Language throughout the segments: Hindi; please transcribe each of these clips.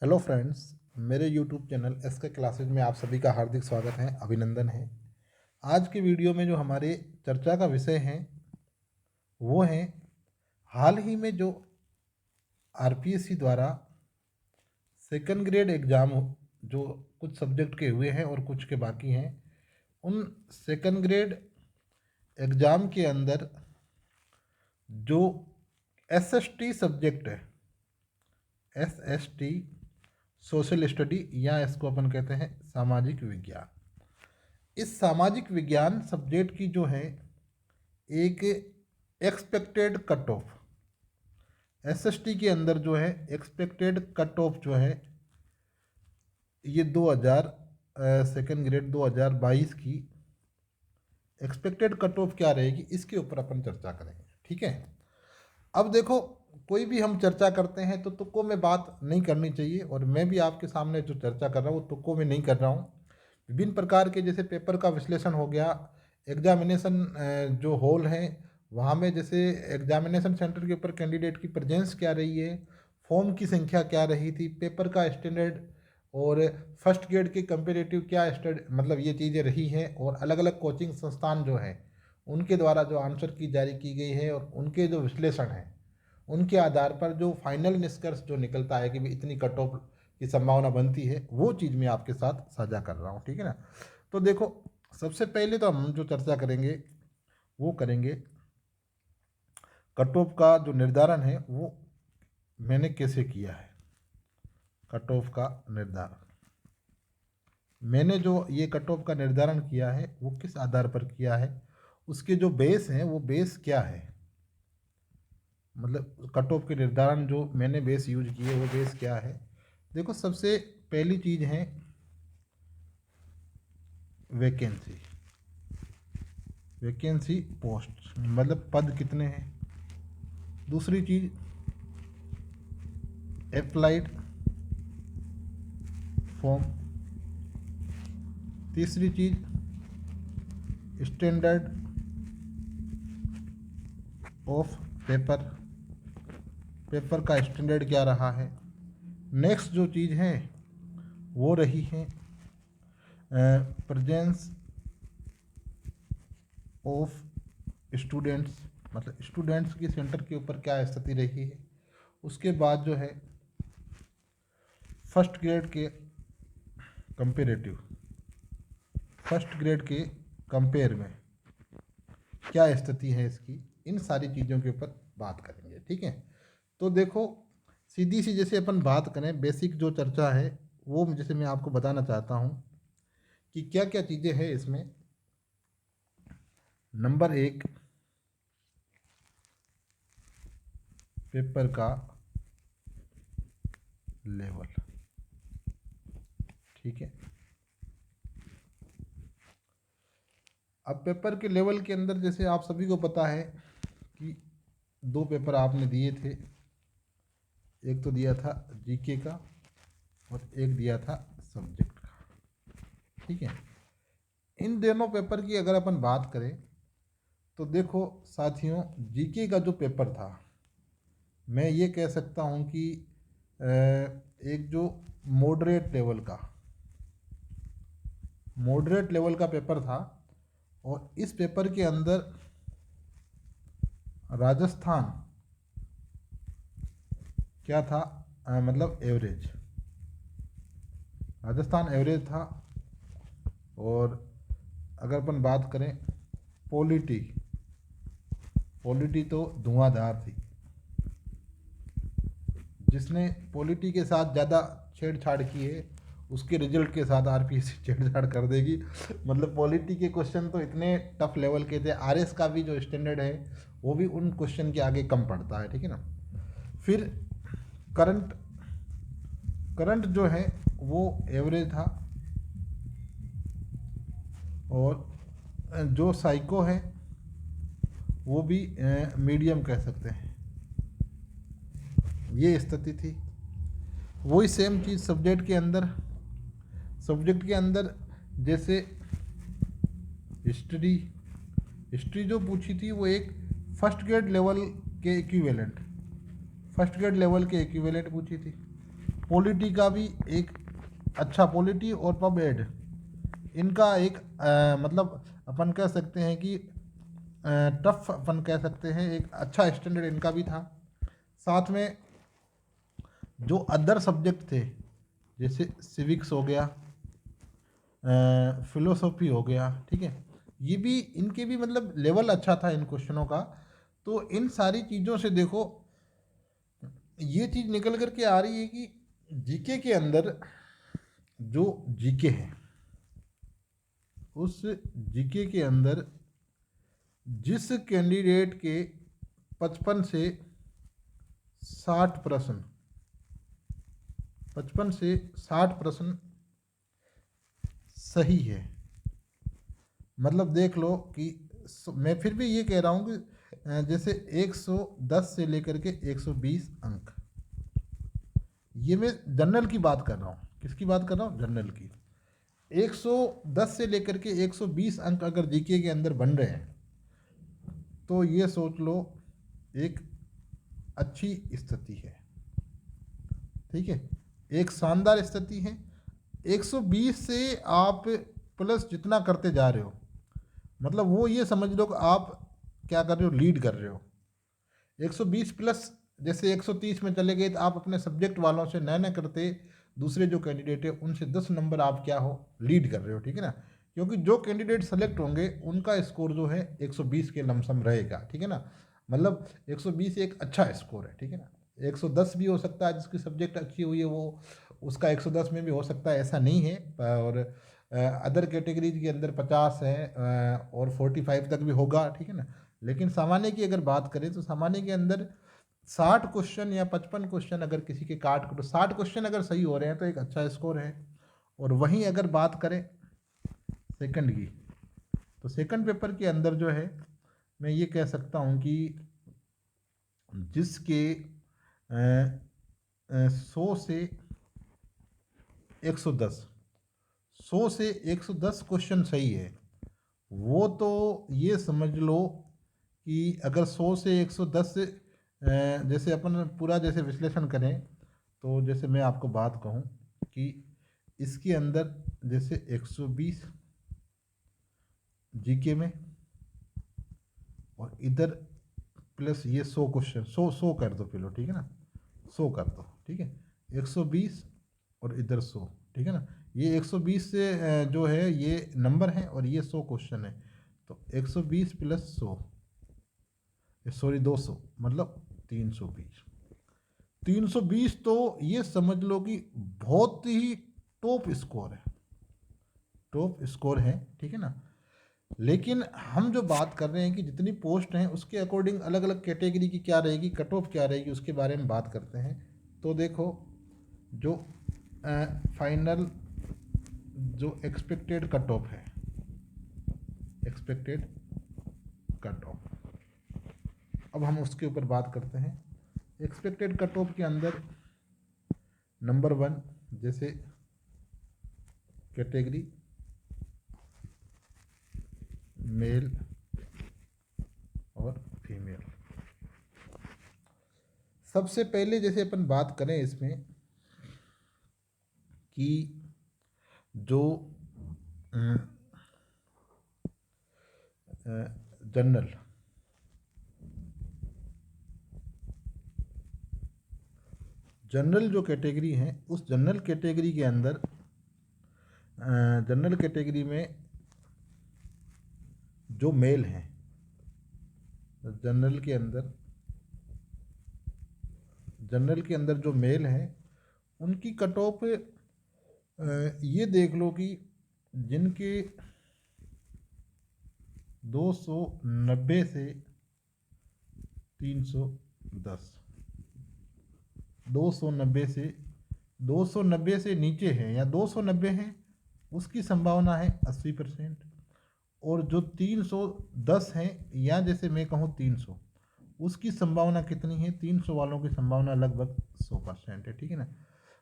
हेलो फ्रेंड्स, मेरे यूट्यूब चैनल एसके क्लासेज में आप सभी का हार्दिक स्वागत है, अभिनंदन है। आज की वीडियो में जो हमारे चर्चा का विषय है वो है हाल ही में जो आरपीएससी द्वारा सेकंड ग्रेड एग्ज़ाम जो कुछ सब्जेक्ट के हुए हैं और कुछ के बाकी हैं, उन सेकंड ग्रेड एग्ज़ाम के अंदर जो एसएसटी सब्जेक्ट है, एसएसटी सोशल स्टडी या इसको अपन कहते हैं सामाजिक विज्ञान, इस सामाजिक विज्ञान सब्जेक्ट की जो है एक एक्सपेक्टेड कट ऑफ एसएसटी के अंदर जो है एक्सपेक्टेड कट ऑफ जो है ये 2000 सेकेंड ग्रेड 2022 की एक्सपेक्टेड कट ऑफ क्या रहेगी, इसके ऊपर अपन चर्चा करेंगे। ठीक है, अब देखो, कोई भी हम चर्चा करते हैं तो तुक्कों में बात नहीं करनी चाहिए, और मैं भी आपके सामने जो चर्चा कर रहा हूँ वो तुक्कों में नहीं कर रहा हूँ। विभिन्न प्रकार के जैसे पेपर का विश्लेषण हो गया, एग्जामिनेशन जो हॉल है वहाँ में जैसे एग्जामिनेशन सेंटर के ऊपर कैंडिडेट की प्रेजेंस क्या रही है, फॉर्म की संख्या क्या रही थी, पेपर का स्टैंडर्ड और फर्स्ट ग्रेड के कंपेरेटिव क्या मतलब ये चीज़ें रही हैं, और अलग अलग कोचिंग संस्थान जो हैं उनके द्वारा जो आंसर की जारी की गई है और उनके जो विश्लेषण हैं उनके आधार पर जो फाइनल निष्कर्ष जो निकलता है कि भी इतनी कट ऑफ की संभावना बनती है, वो चीज़ मैं आपके साथ साझा कर रहा हूँ। ठीक है ना। तो देखो, सबसे पहले तो हम जो चर्चा करेंगे वो करेंगे कट ऑफ का जो निर्धारण है वो मैंने कैसे किया है। कट ऑफ का निर्धारण मैंने जो ये कट ऑफ का निर्धारण किया है वो किस आधार पर किया है, उसके जो बेस हैं वो बेस क्या है, मतलब कट ऑफ के निर्धारण जो मैंने बेस यूज किए वो बेस क्या है। देखो, सबसे पहली चीज़ है वैकेंसी। वैकेंसी पोस्ट मतलब पद कितने हैं। दूसरी चीज़ अप्लाइड फॉर्म। तीसरी चीज़ स्टैंडर्ड ऑफ पेपर, पेपर का स्टैंडर्ड क्या रहा है। नेक्स्ट जो चीज़ है वो रही है प्रेजेंस ऑफ स्टूडेंट्स, मतलब स्टूडेंट्स की सेंटर के ऊपर क्या स्थिति रही है। उसके बाद जो है फर्स्ट ग्रेड के कंपेरेटिव, फर्स्ट ग्रेड के कंपेयर में क्या स्थिति है इसकी, इन सारी चीज़ों के ऊपर बात करेंगे। ठीक है, तो देखो, सीधी सी जैसे अपन बात करें, बेसिक जो चर्चा है वो जैसे मैं आपको बताना चाहता हूँ कि क्या क्या चीज़ें हैं इसमें। नंबर एक, पेपर का लेवल। ठीक है, अब पेपर के लेवल के अंदर जैसे आप सभी को पता है कि दो पेपर आपने दिए थे, एक तो दिया था जीके का और एक दिया था सब्जेक्ट का। ठीक है, इन दोनों पेपर की अगर अपन बात करें तो देखो साथियों, जीके का जो पेपर था मैं ये कह सकता हूँ कि एक जो मॉडरेट लेवल का पेपर था, और इस पेपर के अंदर राजस्थान क्या था, मतलब एवरेज, राजस्थान एवरेज था। और अगर अपन बात करें पॉलिटी, पॉलिटी तो धुआंधार थी। जिसने पॉलिटी के साथ ज़्यादा छेड़छाड़ की है उसके रिजल्ट के साथ आरपीएससी छेड़छाड़ कर देगी। मतलब पॉलिटी के क्वेश्चन तो इतने टफ लेवल के थे, आरएस का भी जो स्टैंडर्ड है वो भी उन क्वेश्चन के आगे कम पड़ता है। ठीक है ना। फिर करंट, करंट जो है वो एवरेज था, और जो साइको है वो भी मीडियम कह सकते हैं, ये स्थिति थी। वही सेम चीज़ सब्जेक्ट के अंदर, सब्जेक्ट के अंदर जैसे हिस्ट्री, हिस्ट्री जो पूछी थी वो एक फर्स्ट ग्रेड लेवल के इक्विवेलेंट, फर्स्ट ग्रेड लेवल के इक्विवेलेंट पूछी थी। पॉलिटी का भी एक अच्छा, पॉलिटी और पब एड इनका एक मतलब अपन कह सकते हैं कि टफ अपन कह सकते हैं, एक अच्छा स्टैंडर्ड इनका भी था। साथ में जो अदर सब्जेक्ट थे जैसे सिविक्स हो गया, फिलोसॉफी हो गया, ठीक है, ये भी इनके भी मतलब लेवल अच्छा था इन क्वेश्चनों का। तो इन सारी चीज़ों से देखो ये चीज़ निकल कर के आ रही है कि जीके के अंदर जो जीके है, उस जीके के अंदर जिस कैंडिडेट के 55 से 60 प्रश्न, 55 से 60 प्रश्न सही है, मतलब देख लो कि मैं फिर भी ये कह रहा हूँ कि जैसे 110 से लेकर के 120 अंक, ये मैं जनरल की बात कर रहा हूँ। किसकी बात कर रहा हूँ? जनरल की। 110 से लेकर के 120 अंक अगर जीके के अंदर बन रहे हैं तो ये सोच लो एक अच्छी स्थिति है, ठीक है, एक शानदार स्थिति है। 120 से आप प्लस जितना करते जा रहे हो, मतलब वो ये समझ लो कि आप क्या कर रहे हो, लीड कर रहे हो। 120 प्लस, जैसे 130 में चले गए तो आप अपने सब्जेक्ट वालों से नए नए करते, दूसरे जो कैंडिडेट है उनसे 10 नंबर आप क्या हो, लीड कर रहे हो, ठीक है ना। क्योंकि जो कैंडिडेट सेलेक्ट होंगे उनका स्कोर जो है 120 के लमसम रहेगा, ठीक है ना। मतलब 120 एक अच्छा स्कोर है, ठीक है ना। 110 भी हो सकता है, जिसकी सब्जेक्ट अच्छी हुई है वो उसका 110 में भी हो सकता है, ऐसा नहीं है। और अदर कैटेगरीज के अंदर 50 है और 45 तक भी होगा, ठीक है ना। लेकिन सामान्य की अगर बात करें तो सामान्य के अंदर 60 क्वेश्चन या 55 क्वेश्चन अगर किसी के काट करो, 60 क्वेश्चन अगर सही हो रहे हैं तो एक अच्छा स्कोर है। और वहीं अगर बात करें सेकंड की, तो सेकंड पेपर के अंदर जो है मैं ये कह सकता हूँ कि जिसके 100 से 110, 100 से 110 क्वेश्चन सही है, वो तो ये समझ लो कि अगर 100 से 110 से जैसे अपन पूरा जैसे विश्लेषण करें, तो जैसे मैं आपको बात कहूँ कि इसके अंदर जैसे 120 जीके में और इधर प्लस ये 100 क्वेश्चन, 100 कर दो फिर, ठीक है ना, 100 कर दो, ठीक है, 120 और इधर 100, ठीक है ना। ये 120 से जो है ये नंबर है और ये 100 क्वेश्चन है, तो 120 प्लस 100, सॉरी 200, मतलब 320। 320 तो ये समझ लो कि बहुत ही टॉप स्कोर है, टॉप स्कोर है, ठीक है ना। लेकिन हम जो बात कर रहे हैं कि जितनी पोस्ट हैं उसके अकॉर्डिंग अलग अलग कैटेगरी की क्या रहेगी, कट ऑफ क्या रहेगी, उसके बारे में बात करते हैं। तो देखो जो फाइनल जो एक्सपेक्टेड कट ऑफ है, एक्सपेक्टेड कट ऑफ, अब हम उसके ऊपर बात करते हैं। एक्सपेक्टेड कट ऑफ के अंदर नंबर 1 जैसे कैटेगरी मेल और फीमेल, सबसे पहले जैसे अपन बात करें इसमें कि जो जनरल जनरल जो कैटेगरी है, उस जनरल कैटेगरी के अंदर जनरल कैटेगरी में जो मेल हैं, जनरल के अंदर जो मेल हैं उनकी कट ऑफ ये देख लो कि जिनके 290 से 310, 290 से 290 से नीचे है या 290 है, उसकी संभावना है 80%। और जो 310 है या जैसे मैं कहूँ 300, उसकी संभावना कितनी है? 300 वालों की संभावना लगभग 100% है, ठीक है ना।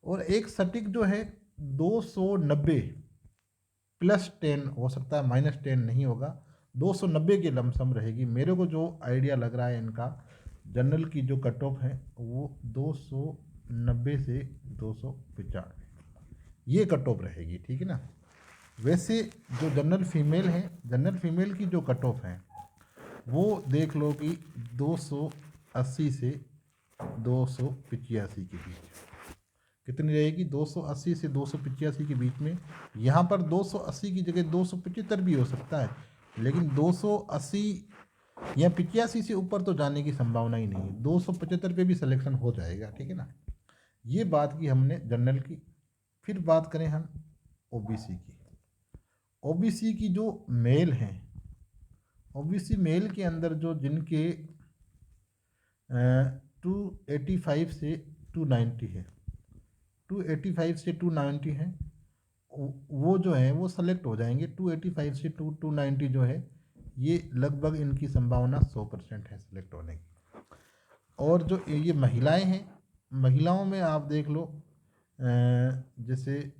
और एक सटीक जो है 290 प्लस 10 हो सकता है, -10 नहीं होगा, 290 की लमसम रहेगी। मेरे को जो आइडिया लग रहा है इनका जनरल की जो कट ऑफ है वो 290 से 295, ये कट ऑफ रहेगी, ठीक है ना। वैसे जो जनरल फीमेल है, जनरल फीमेल की जो कट ऑफ है वो देख लो कि 280 से 285 के बीच कितनी रहेगी, 280 से 285 के बीच में। यहाँ पर 280 की जगह 275 भी हो सकता है, लेकिन 280 या 85 से ऊपर तो जाने की संभावना ही नहीं है। 275 पे भी सिलेक्शन हो जाएगा, ठीक है ना। ये बात की हमने जनरल की। फिर बात करें हम ओबीसी की। ओबीसी की जो मेल हैं, ओबीसी मेल के अंदर जो जिनके 285 से 290 है, 285 से 290 है, वो जो है वो सेलेक्ट हो जाएंगे। 285 से 290 जो है ये लगभग इनकी संभावना 100% है सेलेक्ट होने की। और जो ये महिलाएं हैं, महिलाओं में आप देख लो जैसे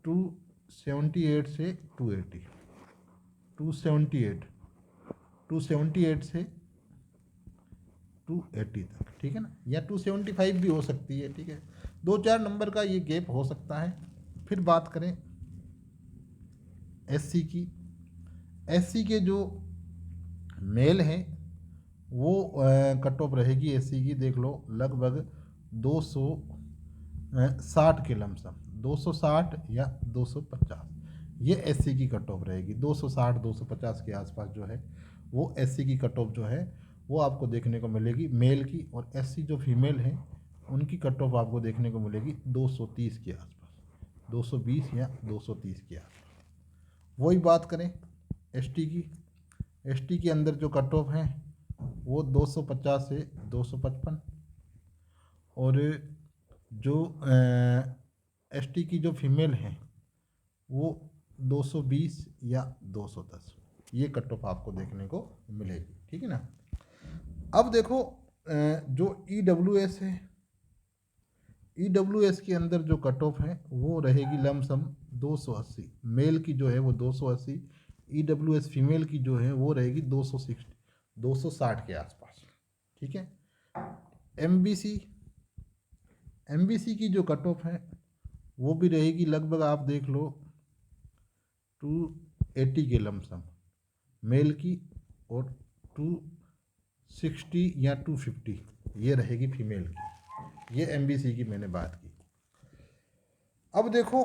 278 से 280, 278 से 280 तक, ठीक है ना, या 275 भी हो सकती है, ठीक है। 2-4 नंबर का ये गैप हो सकता है। फिर बात करें एससी की। एससी के जो मेल हैं वो कट ऑफ रहेगी एससी की, देख लो लगभग 260 के लमसम, 260 या 250, ये एससी की कट ऑफ रहेगी। 260 250 के आसपास जो है वो एससी की कट ऑफ जो है वो आपको देखने को मिलेगी मेल की। और एससी जो फीमेल है उनकी कट ऑफ आपको देखने को मिलेगी 230 के आसपास, 220 या 230 के आसपास। वही बात करें एसटी की। एसटी के अंदर जो कट ऑफ हैं वो 250 से 255, और जो एसटी की जो फीमेल हैं वो 220 या 210, ये कट ऑफ आपको देखने को मिलेगी, ठीक है ना। अब देखो जो ईडब्ल्यूएस है, ईडब्ल्यूएस के अंदर जो कट ऑफ है वो रहेगी लमसम 280, मेल की जो है वो 280, ईडब्ल्यूएस फीमेल की जो है वो रहेगी 260 के आसपास, ठीक है। एमबीसी, एमबीसी की जो कट ऑफ है वो भी रहेगी लगभग आप देख लो 280 के लमसम मेल की, और 260 या 250 ये रहेगी फीमेल की। ये एमबीसी की मैंने बात की। अब देखो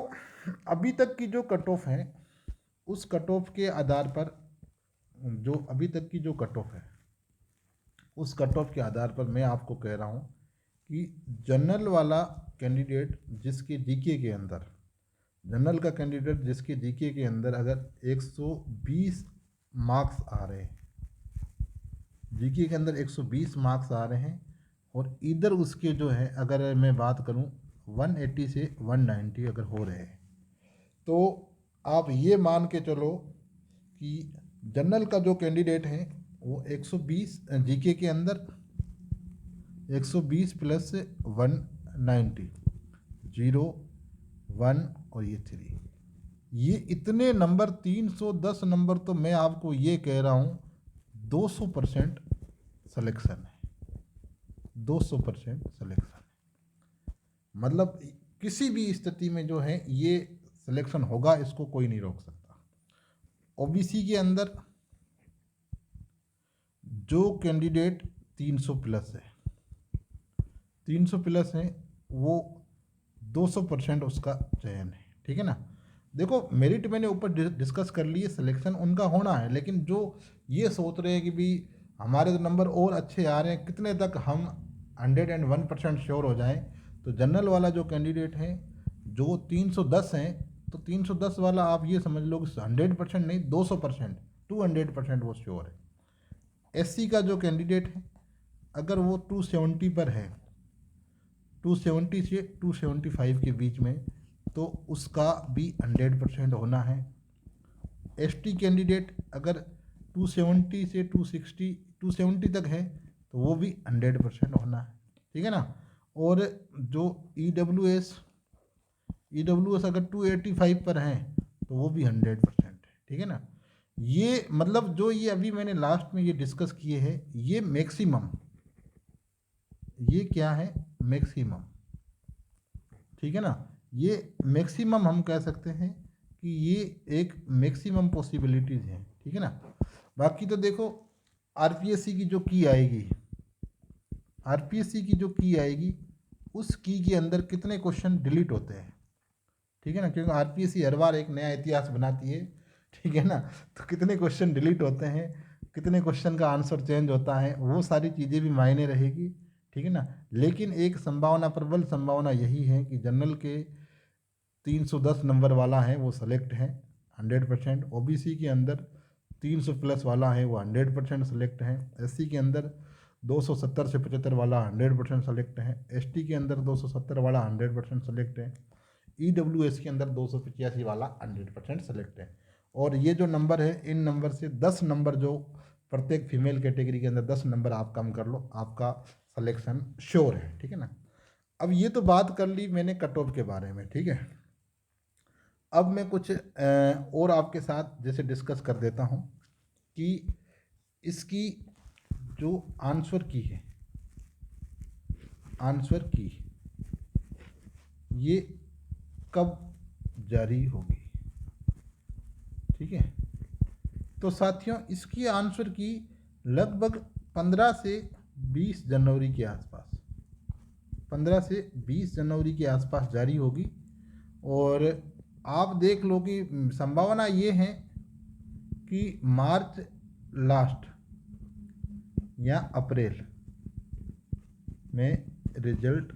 अभी तक की जो कट ऑफ है उस कट ऑफ के आधार पर, जो अभी तक की जो कट ऑफ है उस कट ऑफ के आधार पर मैं आपको कह रहा हूँ कि जनरल वाला कैंडिडेट जिसके जीके के अंदर, जनरल का कैंडिडेट जिसके जीके के अंदर अगर 120 मार्क्स आ रहे हैं, जीके के अंदर 120 मार्क्स आ रहे हैं, और इधर उसके जो है अगर मैं बात करूं 180 से 190 अगर हो रहे हैं, तो आप ये मान के चलो कि जनरल का जो कैंडिडेट है वो 120 जीके के अंदर 120 प्लस 190, 0 1 और ये 3, ये इतने नंबर 310 नंबर, तो मैं आपको ये कह रहा हूँ 200% सिलेक्शन है, 200% सिलेक्शन है। मतलब किसी भी स्थिति में जो है ये सिलेक्शन होगा, इसको कोई नहीं रोक सकता। ओबीसी के अंदर जो कैंडिडेट 300 प्लस है, 300 प्लस है, वो 200% उसका चयन है, ठीक है ना। देखो मेरिट मैंने ऊपर डिस्कस कर लिए, सिलेक्शन उनका होना है, लेकिन जो ये सोच रहे हैं कि भी हमारे तो नंबर और अच्छे आ रहे हैं, कितने तक हम 101% श्योर हो जाएं, तो जनरल वाला जो कैंडिडेट है जो 310 हैं, तो 310 वाला आप ये समझ लो कि 100% नहीं 200%, 200% वो श्योर है। एससी का जो कैंडिडेट है अगर वो 270 पर है, 270 से 275 के बीच में, तो उसका भी 100% होना है। एसटी कैंडिडेट अगर 270 से 260 270 तक है तो वो भी 100% होना है, ठीक है ना। और जो ईडब्ल्यूएस अगर 285 पर हैं तो वो भी 100% है, ठीक है ना। ये मतलब जो ये अभी मैंने लास्ट में ये डिस्कस किए हैं ये मैक्सिमम, ये क्या है मैक्सिमम, ठीक है ना। ये मैक्सिमम हम कह सकते हैं कि ये एक मैक्सिमम पॉसिबिलिटीज़ हैं, ठीक है ना। बाकी तो देखो आरपीएससी की जो की आएगी, आरपीएससी की जो की आएगी उस की के अंदर कितने क्वेश्चन डिलीट होते हैं, ठीक है ना, क्योंकि आरपीएससी हर बार एक नया इतिहास बनाती है, ठीक है ना। तो कितने क्वेश्चन डिलीट होते हैं, कितने क्वेश्चन का आंसर चेंज होता है, वो सारी चीज़ें भी मायने रहेगी, ठीक है ना। लेकिन एक संभावना, प्रबल संभावना यही है कि जनरल के 310 नंबर वाला है वो सेलेक्ट है 100%, ओबीसी के अंदर 300 प्लस वाला है वो 100% सेलेक्ट है, एससी के अंदर 270 से 75 वाला 100% सेलेक्ट है, एसटी के अंदर 270 वाला 100% सेलेक्ट है, ईडब्ल्यूएस के अंदर 285 वाला 100% सेलेक्ट है। और ये जो नंबर है, इन नंबर से 10 नंबर जो प्रत्येक फीमेल कैटेगरी के अंदर 10 नंबर आप कम कर लो, आपका सिलेक्शन श्योर है, ठीक है ना। अब ये तो बात कर ली मैंने कट ऑफ के बारे में, ठीक है। अब मैं कुछ और आपके साथ जैसे डिस्कस कर देता हूँ कि इसकी जो आंसर की है, आंसर की ये कब जारी होगी, ठीक है। तो साथियों इसकी आंसर की लगभग 15 से 20 जनवरी के आसपास, 15 से 20 जनवरी के आसपास जारी होगी। और आप देख लो कि संभावना ये है कि मार्च लास्ट या अप्रैल में रिजल्ट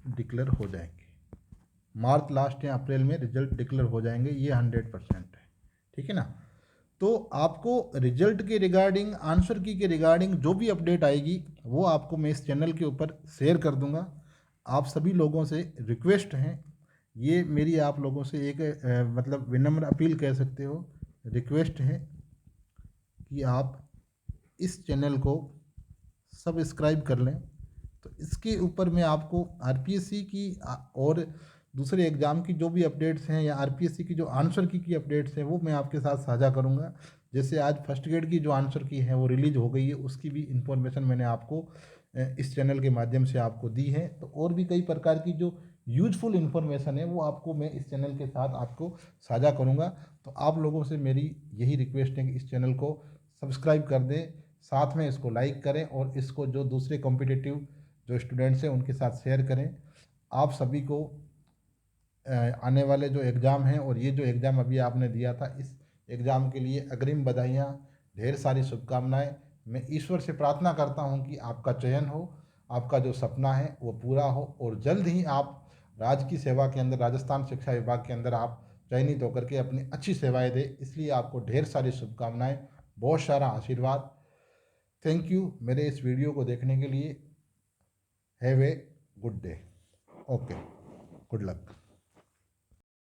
डिक्लेयर हो जाएंगे, मार्च लास्ट या अप्रैल में रिजल्ट डिक्लेयर हो जाएंगे, ये 100% है, ठीक है ना। तो आपको रिजल्ट के रिगार्डिंग, आंसर की के रिगार्डिंग जो भी अपडेट आएगी वो आपको मैं इस चैनल के ऊपर शेयर कर दूंगा। आप सभी लोगों से रिक्वेस्ट है, ये मेरी आप लोगों से एक मतलब विनम्र अपील कह सकते हो, रिक्वेस्ट है कि आप इस चैनल को सब्सक्राइब कर लें। तो इसके ऊपर मैं आपको आरपीएससी की और दूसरे एग्ज़ाम की जो भी अपडेट्स हैं या आरपीएससी की जो आंसर की अपडेट्स हैं वो मैं आपके साथ साझा करूंगा। जैसे आज फर्स्ट ग्रेड की जो आंसर की है वो रिलीज हो गई है, उसकी भी इंफॉर्मेशन मैंने आपको इस चैनल के माध्यम से आपको दी है। तो और भी कई प्रकार की जो यूजफुल इन्फॉर्मेशन है वो आपको मैं इस चैनल के साथ आपको साझा करूँगा। तो आप लोगों से मेरी यही रिक्वेस्ट है कि इस चैनल को सब्सक्राइब कर दें, साथ में इसको लाइक करें और इसको जो दूसरे कॉम्पिटिटिव जो स्टूडेंट्स हैं उनके साथ शेयर करें। आप सभी को आने वाले जो एग्ज़ाम हैं और ये जो एग्ज़ाम अभी आपने दिया था, इस एग्ज़ाम के लिए अग्रिम बधाइयाँ, ढेर सारी शुभकामनाएं। मैं ईश्वर से प्रार्थना करता हूं कि आपका चयन हो, आपका जो सपना है वो पूरा हो और जल्द ही आप राज्य की सेवा के अंदर, राजस्थान शिक्षा विभाग के अंदर आप चयनित होकर के अपनी अच्छी सेवाएं दें। इसलिए आपको ढेर सारी शुभकामनाएं, बहुत सारा आशीर्वाद। थैंक यू मेरे इस वीडियो को देखने के लिए। Have a good day. Okay, good luck.